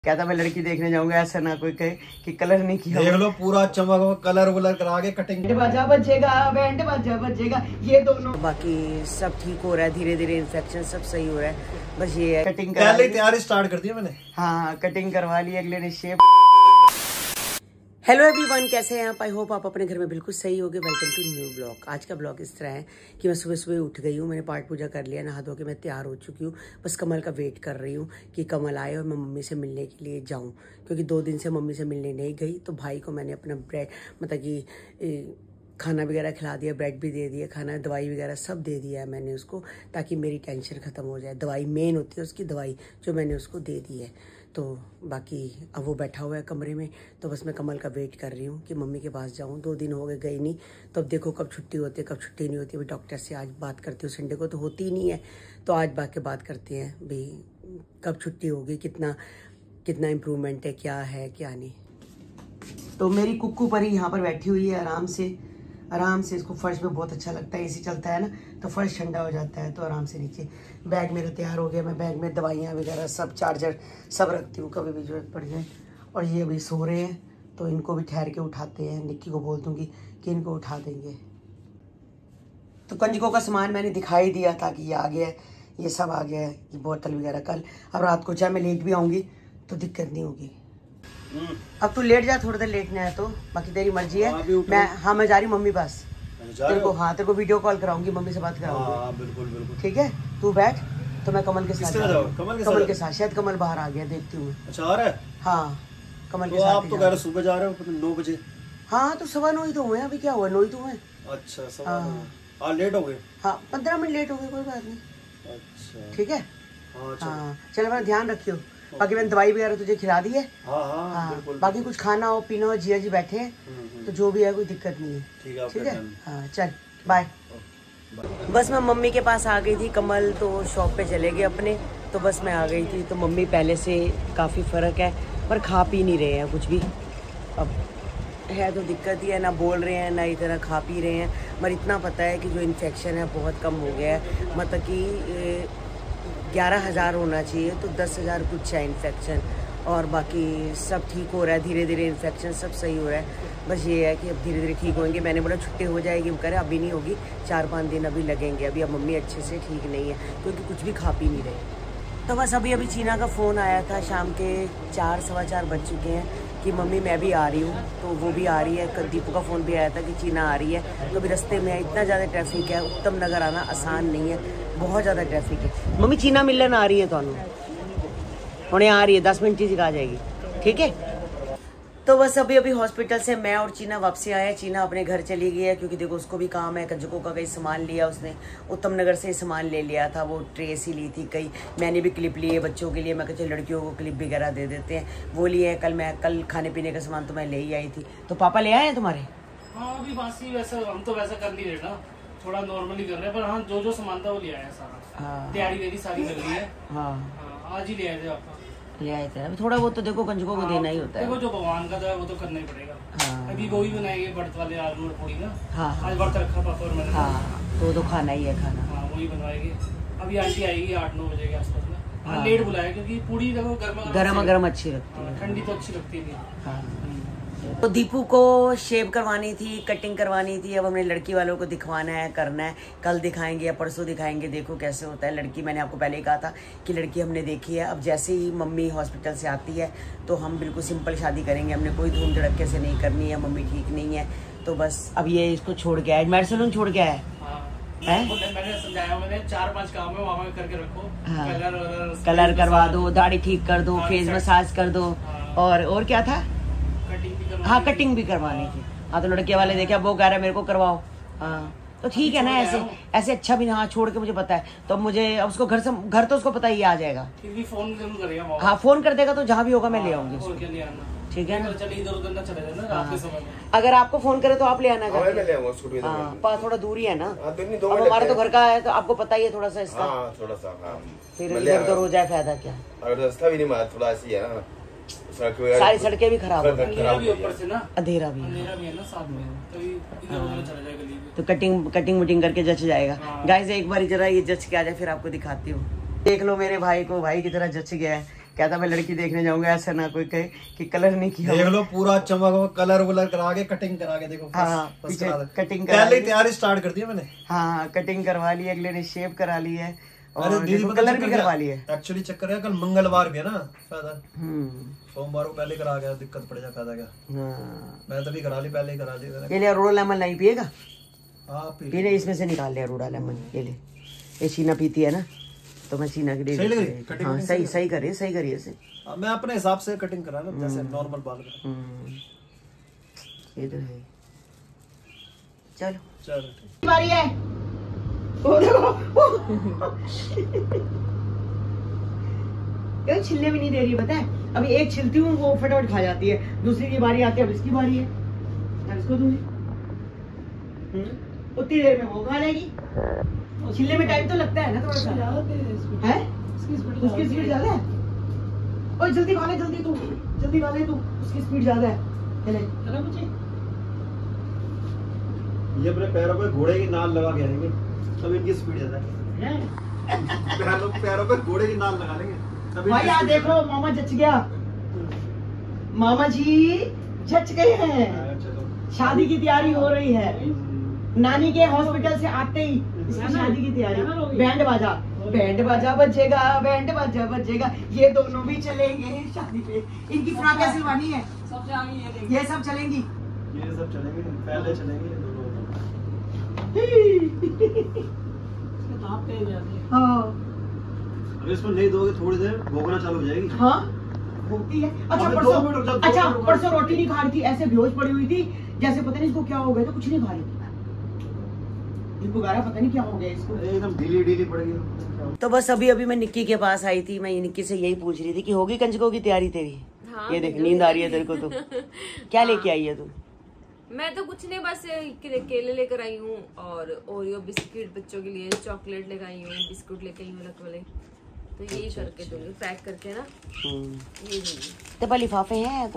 कहता मैं लड़की देखने जाऊंगा, ऐसा ना कोई कहे कि कलर नहीं किया। देख लो पूरा चमक कलर वलर करा के कटिंग बाजा बजेगा, बैंड बाजा बजेगा, ये दोनों। बाकी सब ठीक हो रहा है, धीरे धीरे इन्फेक्शन सब सही हो रहा है। बस ये है कटिंग पहले तैयारी स्टार्ट कर दी मैंने। हाँ कटिंग करवा ली, अगले ने शेप। हेलो एवरीवन, कैसे हैं आप? आई होप आप अपने घर में बिल्कुल सही होगे। Welcome to new blog. आज का ब्लॉग इस तरह है कि मैं सुबह सुबह उठ गई हूँ, मैंने पाठ पूजा कर लिया, नहा धो के मैं तैयार हो चुकी हूँ। बस कमल का वेट कर रही हूँ कि कमल आए और मैं मम्मी से मिलने के लिए जाऊँ, क्योंकि 2 दिन से मम्मी से मिलने नहीं गई। तो भाई को मैंने अपना ब्रेड मतलब कि खाना वगैरह खिला दिया, ब्रेड भी दे दिया, खाना दवाई वगैरह सब दे दिया है मैंने उसको, ताकि मेरी टेंशन ख़त्म हो जाए। दवाई मेन होती है उसकी, दवाई जो मैंने उसको दे दी है। तो बाकी अब वो बैठा हुआ है कमरे में, तो बस मैं कमल का वेट कर रही हूँ कि मम्मी के पास जाऊँ। 2 दिन हो गए गई नहीं, तो अब देखो कब छुट्टी होती है कब छुट्टी नहीं होती। अभी डॉक्टर से आज बात करती हूँ, संडे को तो होती ही नहीं है, तो आज बात करते हैं भाई कब छुट्टी होगी, कितना इम्प्रूवमेंट है, क्या है क्या नहीं। तो मेरी कुक्कू परी यहाँ पर बैठी हुई है आराम से। इसको फर्श पे बहुत अच्छा लगता है, एसी चलता है ना तो फर्श ठंडा हो जाता है, तो आराम से नीचे। बैग मेरा तैयार हो गया, मैं बैग में दवाइयाँ वगैरह सब, चार्जर सब रखती हूँ, कभी भी जरूरत पड़ जाए। और ये अभी सो रहे हैं, तो इनको भी ठहर के उठाते हैं। निक्की को बोल दूँगी कि इनको उठा देंगे। तो कंजकों का सामान मैंने दिखाई दिया था कि ये आ गया है, ये सब आ गया है, ये बोतल वगैरह। कल अब रात को चाहे मैं लेट भी आऊँगी तो दिक्कत नहीं होगी। अब तू लेट जा, थोड़ी देर लेटना है तो, बाकी तेरी मर्जी है। मैं जा रही हूँ मम्मी पास, तेरे को वीडियो कॉल कराऊंगी, मम्मी से बात कराऊंगी। बिल्कुल ठीक है, तू बैठ। तो मैं कमल के साथ कमल के साथ शायद कमल बाहर आ गया, देखती हूँ। अच्छा आ रहा है? हाँ कमल के साथ। आप तो कह रहे सुबह जा रहे हो 9 बजे। हाँ तो 9:15 ही तो हुए, अभी क्या हुआ, 9 ही तो हुए। अच्छा लेट हो गए। हाँ 15 मिनट लेट हो गए, कोई बात नहीं। अच्छा ठीक है। हाँ चलो अपना ध्यान रखियो। बाकी मैंने दवाई वगैरह तुझे खिला दी है। हाँ बाकी कुछ खाना हो पीना हो, जिया जी बैठे हैं, तो जो भी है कोई दिक्कत नहीं है। ठीक है हाँ चल बाय। बस मैं मम्मी के पास आ गई थी, कमल तो शॉप पे चले गए अपने, तो बस मैं आ गई थी। तो मम्मी पहले से काफ़ी फ़र्क है, पर खा पी नहीं रहे हैं कुछ भी। अब है तो दिक्कत ही है, ना बोल रहे हैं ना इतना खा पी रहे हैं। मगर इतना पता है कि जो इन्फेक्शन है बहुत कम हो गया है, मतलब कि 11,000 होना चाहिए, तो 10,000 कुछ है इन्फेक्शन। और बाकी सब ठीक हो रहा है, धीरे धीरे इन्फेक्शन सब सही हो रहा है। बस ये है कि अब धीरे धीरे ठीक होंगे। मैंने बोला छुट्टी हो जाएगी, वो करे अभी नहीं होगी, 4-5 दिन अभी लगेंगे। अभी अब मम्मी अच्छे से ठीक नहीं है, क्योंकि कुछ भी खा पी नहीं रहे। तो बस अभी चीना का फ़ोन आया था, शाम के 4 सवा 4 बज चुके हैं, कि मम्मी मैं भी आ रही हूँ। तो वो भी आ रही है। दीपू का फ़ोन भी आया था कि चीना आ रही है। तो अभी रास्ते में इतना ज़्यादा ट्रैफिक है, उत्तम नगर आना आसान नहीं है, बहुत ज़्यादा ट्रैफिक है। मम्मी चीना मिलन आ रही है, तो उन्हें आ रही है, 10 मिनट ही आ जाएगी, ठीक है। तो बस अभी हॉस्पिटल से मैं और चीना वापसी आए हैं। चीना अपने घर चली गई है, क्योंकि देखो उसको भी काम है। कंजकों का कई सामान लिया उसने, उत्तम नगर से सामान ले लिया था, वो ट्रेस ही ली थी कई। मैंने भी क्लिप लिए बच्चों के लिए, मैं कहा लड़कियों को क्लिप वगैरह दे देते हैं, वो लिए हैं। कल खाने पीने का सामान तो मैं ले ही आई थी। तो पापा ले आए हैं तुम्हारे? हाँ अभी बासी वैसे हम तो वैसा कर नहीं रहे ना, थोड़ा नॉर्मली कर रहे हैं, पर हाँ जो सामान था वो ले आया सारा। हाँ तैयारी मेरी सारी कर ली है। हाँ आज ही ले आए थे आपका, ले आए थे। अभी थोड़ा बहुत तो देखो कंजकों को देना ही होता है। देखो जो भगवान का था वो तो करना ही पड़ेगा। हाँ। अभी वो ही बनाएंगे व्रत वाले आलू और पूरी ना। हाँ आज व्रत रखा पापा और मैंने। हाँ तो खाना ही है खाना। हाँ वही बनवाएंगे। अभी आंटी आएगी 8-9 बजे के आसपास में। हाँ लेट बुलाया, क्योंकि पूरी देखो गर्मा अच्छी लगती है, ठंडी तो अच्छी लगती थी। हाँ तो दीपू को शेव करवानी थी, कटिंग करवानी थी। अब हमने लड़की वालों को दिखवाना है, करना है। कल दिखाएंगे या परसों दिखाएंगे, देखो कैसे होता है। लड़की मैंने आपको पहले ही कहा था कि लड़की हमने देखी है। अब जैसे ही मम्मी हॉस्पिटल से आती है तो हम बिल्कुल सिंपल शादी करेंगे, हमने कोई धूम धड़क्के से नहीं करनी है। मम्मी ठीक नहीं है, तो बस अब ये इसको छोड़ के आए, मेरे सैलून छोड़ के आया है। मैंने समझाया, मैंने 4-5 काम है वहाँ करके रखो। हाँ कलर करवा दो, दाढ़ी ठीक कर दो, फेस मसाज कर दो, और क्या था? हाँ कटिंग भी करवानी थी। हाँ तो लड़के वाले देखे, अब वो कह रहा है मेरे को करवाओ। हाँ तो ठीक है ना, ऐसे अच्छा भी ना। हाँ छोड़ के मुझे पता है, तो मुझे अब उसको घर तो उसको पता ही आ जाएगा। फोन जरूर करेगा। हाँ फोन कर देगा, तो जहाँ भी होगा मैं ले आऊंगी उसको, ठीक है ना। अगर आपको फोन करे तो आप ले आना। हाँ थोड़ा दूरी है ना, अब हमारा तो घर का है, तो आपको पता ही है थोड़ा सा इसका। थोड़ा सा फिर इधर उधर हो जाए, फायदा क्या। रास्ता भी नहीं, थोड़ा ऐसी है, सारी सड़कें भी खराब हो गई, अंधेरा भी है ना साथ में, तो कटिंग वटिंग करके जच जाएगा। गाइस एक बार जरा ये जच के आ जाए, फिर आपको दिखाती हूँ। देख लो मेरे भाई को, भाई की तरह जच गया है। कहता मैं लड़की देखने जाऊंगा, ऐसा ना कोई कहे कि कलर नहीं किया। देख लो पूरा चमक कलर वलर करा के कटिंग करा के देखो। हाँ पीछे कटिंग पहले तैयारी स्टार्ट कर दी मैंने। हाँ कटिंग करवा ली, अगले ने शेव करा ली है और दीदी कलर भी करवा ली है। एक्चुअली चक्कर है कल मंगलवार भी है ना, फायदा सोमवार को पहले करा गया, दिक्कत पड़ जाए फायदा क्या। मैं तभी करा ली, पहले ही करा ली। ये ले अरोड़ा लेमन नहीं पिएगा? हाँ पीने, इसमें से निकाल ले अरोड़ा लेमन। ये ले, ये शीना पीती है ना, तो मैं शीना की दे देती। हाँ सही करिए इसे। मैं अपने हिसाब से कटिंग करा लो, जैसे नॉर्मल बाल करा। ये तो है। चलो चलो बारी है। छिलने भी नहीं दे रही, पता है। अभी एक छिलती हूँ वो फटाफट खा जाती है, दूसरी की बारी आती है, अब इसकी बारी है, अब इसको दूंगी। उतनी देर में वो खा लेगी। छिलने में टाइम तो लगता है ना थोड़ा सा, है उसकी स्पीड ज्यादा है। ओए जल्दी खा ले, जल्दी खा ले तू, उसकी स्पीड ज्यादा है। चले मुझे ये अपने पैरों पे घोड़े की नाल लगा के आएंगे, तब इनकी स्पीड ज्यादा है। पैरों पे घोड़े की नाल लगा लेंगे। भाई यहाँ देखो मामा जच गया, मामा जी जच गए हैं। शादी की तैयारी हो रही है, नानी के हॉस्पिटल से आते ही इसकी शादी की तैयारी। बैंड बाजा बजेगा, ये दोनों भी चलेंगे शादी पे। इनकी फ्रॉक कैसे सिलवानी है? ये सब चलेंगी, पहले चलेंगे। हाँ अगर इसको नहीं दोगे थोड़ी देर भोगना चालू हो जाएगी। हाँ भोगती है। अच्छा परसों रोटी नहीं खा रही थी, ऐसे बेहोश पड़ी हुई थी जैसे पता नहीं इसको क्या हो गया, तो कुछ नहीं खा रही थी। इनको गारा पता नहीं क्या हो गया इसको, एकदम ढीली पड़ गई। तो बस अभी मैं निक्की के पास आई थी, मैं निक्की से यही पूछ रही थी कि होगी कंजकों की तैयारी तेरी? हाँ, ये देख नींद आ रही है तेरे को तो। क्या लेके आई है तू? मैं तो कुछ नहीं, बस केले लेकर आई हूँ और ओरियो बिस्किट बच्चों के लिए, चॉकलेट लेकर आई हूँ, बिस्कुट लेकर आई हूँ अलग वाले, तो यही करके दूंगी, पैक करके ना ये दूंगी। तो पर लिफाफे हैं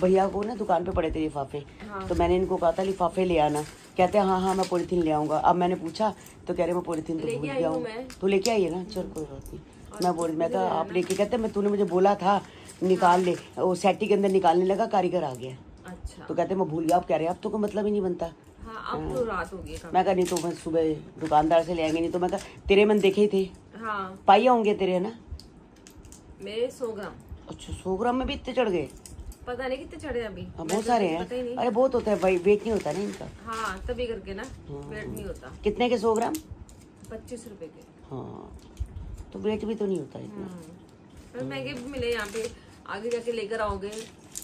भैया को ना दुकान पे पड़े थे लिफाफे। हाँ। तो मैंने इनको कहा था लिफाफे ले आना, कहते हैं हाँ मैं पॉलिथीन ले आऊंगा। अब मैंने पूछा तो कह रहे मैं पॉलिथीन तो भूल गया हूँ। तो लेके आई है ना, चल कोई बात नहीं। मैं कहा आप लेके, कहते मैं तूने मुझे बोला था निकाल ले, वो सेटी के अंदर निकालने लगा, कारीगर आ गया। अच्छा तो कहते मैं भूल गया। आप कह रहे हैं अब तो कोई मतलब ही नहीं बनता। हाँ, अब तो रात हो गई। मैं कहा नहीं तो मैं सुबह दुकानदार से ले आएंगे, नहीं तो मैं कहा तेरे मन देखे ही थे। हाँ पाइया होंगे तेरे, है ना? मेरे 100 ग्राम। अच्छा 100 ग्राम में भी इतने चढ़ गए? पता नहीं कितने चढ़े अभी। बहुत सारे हैं। अरे बहुत होता है भाई, वेट नहीं होता ना इनका। हाँ तभी करके ना वेट नहीं होता। कितने के 100 ग्राम? 25 रुपए के। हाँ तो वेट भी तो नहीं होता इतना। महंगे भी मिले यहाँ पे, आगे जाके लेकर आओगे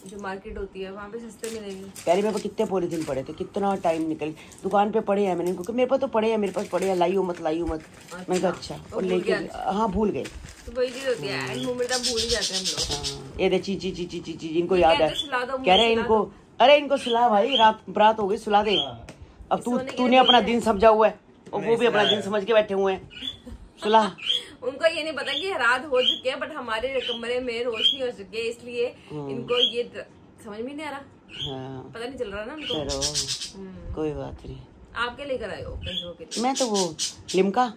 जो मार्केट होती है वहाँ पे सस्ते मिलेंगे। पहले मेरे पास कितने पॉलीथिन पड़े थे, कितना टाइम निकल दुकान पे पड़े हैं मैंने, क्योंकि मेरे पास तो पड़े हैं, मेरे पास पड़े हैं, लाइयो मत। मैंने कहा अच्छा, और लेके हाँ भूल गए। तो वही चीज होती है, मोमेंट हम भूल ही जाते हैं हम लोग। ये दे चीची इनको याद है, कह रहे इनको, अरे इनको सुला भाई, रात हो गई, सुला दे। अब तूने अपना दिन समझा हुआ है और वो भी अपना दिन समझ के बैठे हुए हैं, सुला। उनको ये नहीं पता कि रात हो चुकी है, बट हमारे कमरे में रोशनी हो चुकी है, इसलिए इनको ये समझ में नहीं आ रहा। हाँ। पता नहीं चल रहा ना उनको। कोई बात नहीं। आप क्या लेकर आए हो कंजकों के लिए? मैं तो वो लिम्का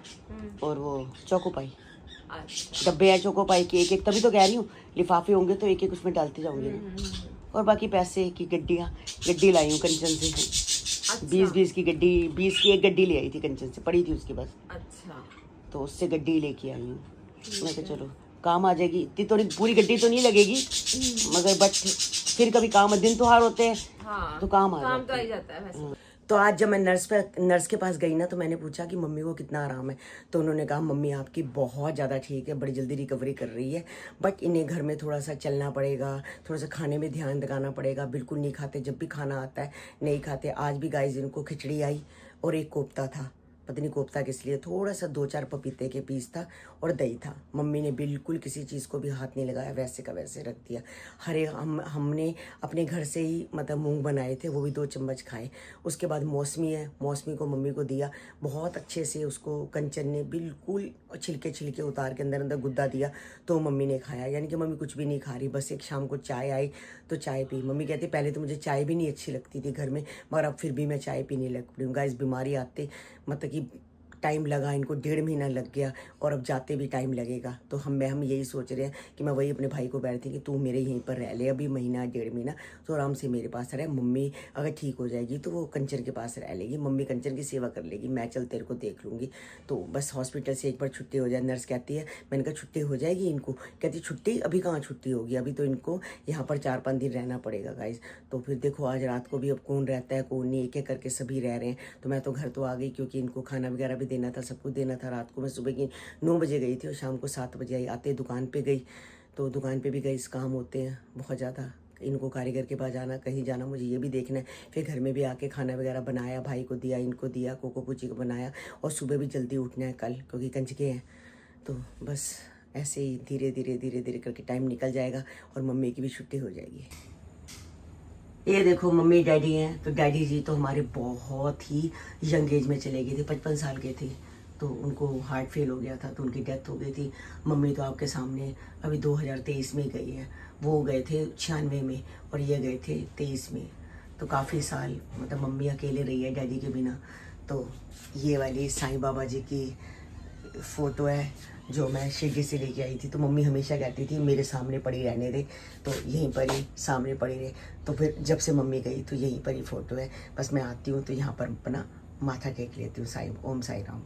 और वो चोकोपाई, डब्बे है चोकोपाई के एक, तभी तो कह रही हूँ लिफाफे होंगे तो एक उसमें डालते जाऊंगी। और बाकी पैसे की गड्डी लाई हूँ कंचन से। 20 की गड्डी, 20 की एक गड्डी ले आई थी कंचन से, पड़ी थी उसके पास। अच्छा तो उससे गड्डी लेके आई हूँ। मैं कहा चलो काम आ जाएगी, इतनी थोड़ी पूरी गड्डी तो नहीं लगेगी, मगर बट फिर कभी काम, दिन त्योहार होते हैं। हाँ, तो काम तो आ जाता है वैसे। तो आज जब मैं नर्स के पास गई ना, तो मैंने पूछा कि मम्मी को कितना आराम है, तो उन्होंने कहा मम्मी आपकी बहुत ज़्यादा ठीक है, बड़ी जल्दी रिकवरी कर रही है, बट इन्हें घर में थोड़ा सा चलना पड़ेगा, थोड़ा सा खाने में ध्यान लगाना पड़ेगा। बिल्कुल नहीं खाते, जब भी खाना आता है नहीं खाते। आज भी गाइस इनको खिचड़ी आई और एक कोफ्ता था, पता नहीं कोफ्ता किस लिए, थोड़ा सा 2-4 पपीते के पीस था और दही था। मम्मी ने बिल्कुल किसी चीज़ को भी हाथ नहीं लगाया, वैसे का वैसे रख दिया। हमने अपने घर से ही मतलब मूंग बनाए थे, वो भी 2 चम्मच खाए। उसके बाद मौसमी है, मौसमी को मम्मी को दिया, बहुत अच्छे से उसको कंचन ने बिल्कुल छिलके उतार के अंदर गुद्दा दिया, तो मम्मी ने खाया। यानी कि मम्मी कुछ भी नहीं खा रही, बस एक शाम को चाय आई तो चाय पी। मम्मी कहती पहले तो मुझे चाय भी नहीं अच्छी लगती थी घर में, मगर अब फिर भी मैं चाय पीने लग पड़ी हूँ। गाइस बीमारी आते मतलब कि टाइम लगा इनको, 1.5 महीना लग गया और अब जाते भी टाइम लगेगा। तो हम यही सोच रहे हैं कि मैं वही अपने भाई को बैठती कि तू मेरे यहीं पर रह ले अभी महीना 1.5 महीना, तो आराम से मेरे पास रहे। मम्मी अगर ठीक हो जाएगी तो वो कंचन के पास रह लेगी, मम्मी कंचन की सेवा कर लेगी, मैं चल तेरे को देख लूँगी। तो बस हॉस्पिटल से एक बार छुट्टी हो जाए। नर्स कहती है, मैंने कहा छुट्टी हो जाएगी इनको, कहती छुट्टी अभी कहाँ छुट्टी होगी, अभी तो इनको यहाँ पर 4-5 दिन रहना पड़ेगा गाइस। तो फिर देखो आज रात को भी अब कौन रहता है कौन नहीं, एक एक करके सभी रह रहे हैं। तो मैं तो घर तो आ गई क्योंकि इनको खाना वगैरह भी देना था, सब कुछ देना था। रात को मैं सुबह की 9 बजे गई थी और शाम को 7 बजे आई। आते दुकान पे गई, तो दुकान पे भी गई, काम होते हैं बहुत ज़्यादा, इनको कारीगर के पास जाना, कहीं जाना, मुझे ये भी देखना है। फिर घर में भी आके खाना वगैरह बनाया, भाई को दिया, इनको दिया, कोको पूची को बनाया, और सुबह भी जल्दी उठना है कल क्योंकि कंजके हैं। तो बस ऐसे ही धीरे धीरे करके टाइम निकल जाएगा और मम्मी की भी छुट्टी हो जाएगी। ये देखो मम्मी डैडी हैं, तो डैडी जी तो हमारे बहुत ही यंग एज में चले गए थे, 55 साल के थे। तो उनको हार्ट फेल हो गया था तो उनकी डेथ हो गई थी। मम्मी तो आपके सामने अभी 2023 में गई है, वो गए थे 96 में और ये गए थे 23 में। तो काफ़ी साल मतलब मम्मी अकेले रही है डैडी के बिना। तो ये वाली साईं बाबा जी की फ़ोटो है जो मैं शिरडी से लेके आई थी। तो मम्मी हमेशा कहती थी मेरे सामने पड़ी रहने दे, तो यहीं पर ही सामने पड़ी रहे। तो फिर जब से मम्मी गई तो यहीं पर ही फ़ोटो है। बस मैं आती हूँ तो यहाँ पर अपना माथा टेक लेती हूँ, साईं ओम साई राम।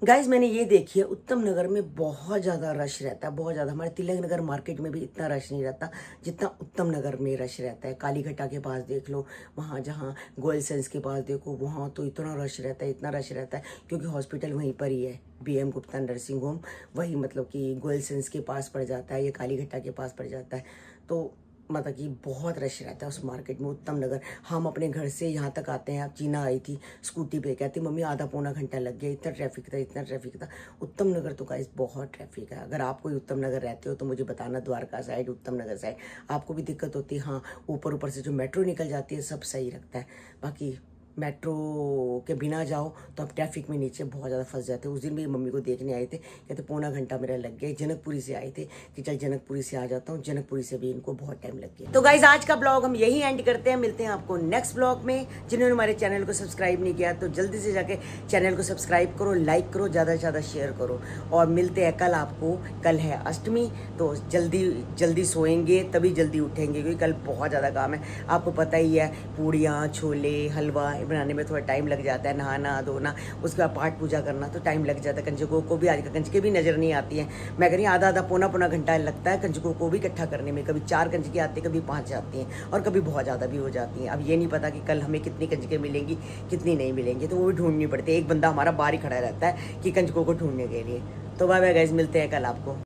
गाइज मैंने ये देखी है, उत्तम नगर में बहुत ज़्यादा रश रहता है, बहुत ज़्यादा। हमारे तिलक नगर मार्केट में भी इतना रश नहीं रहता जितना उत्तम नगर में रश रहता है। कालीघटा के पास देख लो, वहाँ जहाँ गोयल सेंस के पास देखो, वहाँ तो इतना रश रहता है, इतना रश रहता है क्योंकि हॉस्पिटल वहीं पर ही है, BM गुप्ता नर्सिंग होम, वही मतलब कि गोयल सेंस के पास पड़ जाता है, ये कालीघटा के पास पड़ जाता है। तो मतलब कि बहुत रश रहता है उस मार्केट में उत्तम नगर। हम अपने घर से यहाँ तक आते हैं, अब चीना आई थी स्कूटी पे, कहती मम्मी आधा पौना घंटा लग गया, इतना ट्रैफिक था, इतना ट्रैफिक था। उत्तम नगर तो गाइस बहुत ट्रैफिक है। अगर आप कोई उत्तम नगर रहते हो तो मुझे बताना, द्वारका साइड, उत्तम नगर साइड आपको भी दिक्कत होती है? हाँ, ऊपर से जो मेट्रो निकल जाती है सब सही रखता है, बाकी मेट्रो के बिना जाओ तो आप ट्रैफिक में नीचे बहुत ज़्यादा फंस जाते हैं। उस दिन भी मम्मी को देखने आए थे, कहते पौना घंटा मेरा लग गया। जनकपुरी से आए थे कि चल जनकपुरी से आ जाता हूँ, जनकपुरी से भी इनको बहुत टाइम लग गया। तो गाइज आज का ब्लॉग हम यही एंड करते हैं, मिलते हैं आपको नेक्स्ट ब्लॉग में। जिन्होंने हमारे चैनल को सब्सक्राइब नहीं किया तो जल्दी से जाके चैनल को सब्सक्राइब करो, लाइक करो, ज़्यादा से ज़्यादा शेयर करो। और मिलते हैं कल आपको, कल है अष्टमी, तो जल्दी सोएंगे तभी जल्दी उठेंगे क्योंकि कल बहुत ज़्यादा काम है। आपको पता ही है, पूड़ियाँ, छोले, हलवा बनाने में थोड़ा टाइम लग जाता है, नहाना धोना, उसके बाद पाठ पूजा करना, तो टाइम लग जाता है। कंजकों को भी आजकल कंजके भी नजर नहीं आती हैं। मैं कह रही आधा पौना घंटा लगता है कंजकों को भी इकट्ठा करने में। कभी 4 कंजके आती है, कभी 5 आती हैं और कभी बहुत ज़्यादा भी हो जाती हैं। अब ये नहीं पता कि कल हमें कितनी कंजके मिलेंगी, कितनी नहीं मिलेंगी, तो वो भी ढूंढनी पड़ती है। एक बंदा हमारा बाहर ही खड़ा रहता है कि कंजकों को ढूंढने के लिए। तो बाय बाय गाइस, मिलते हैं कल आपको।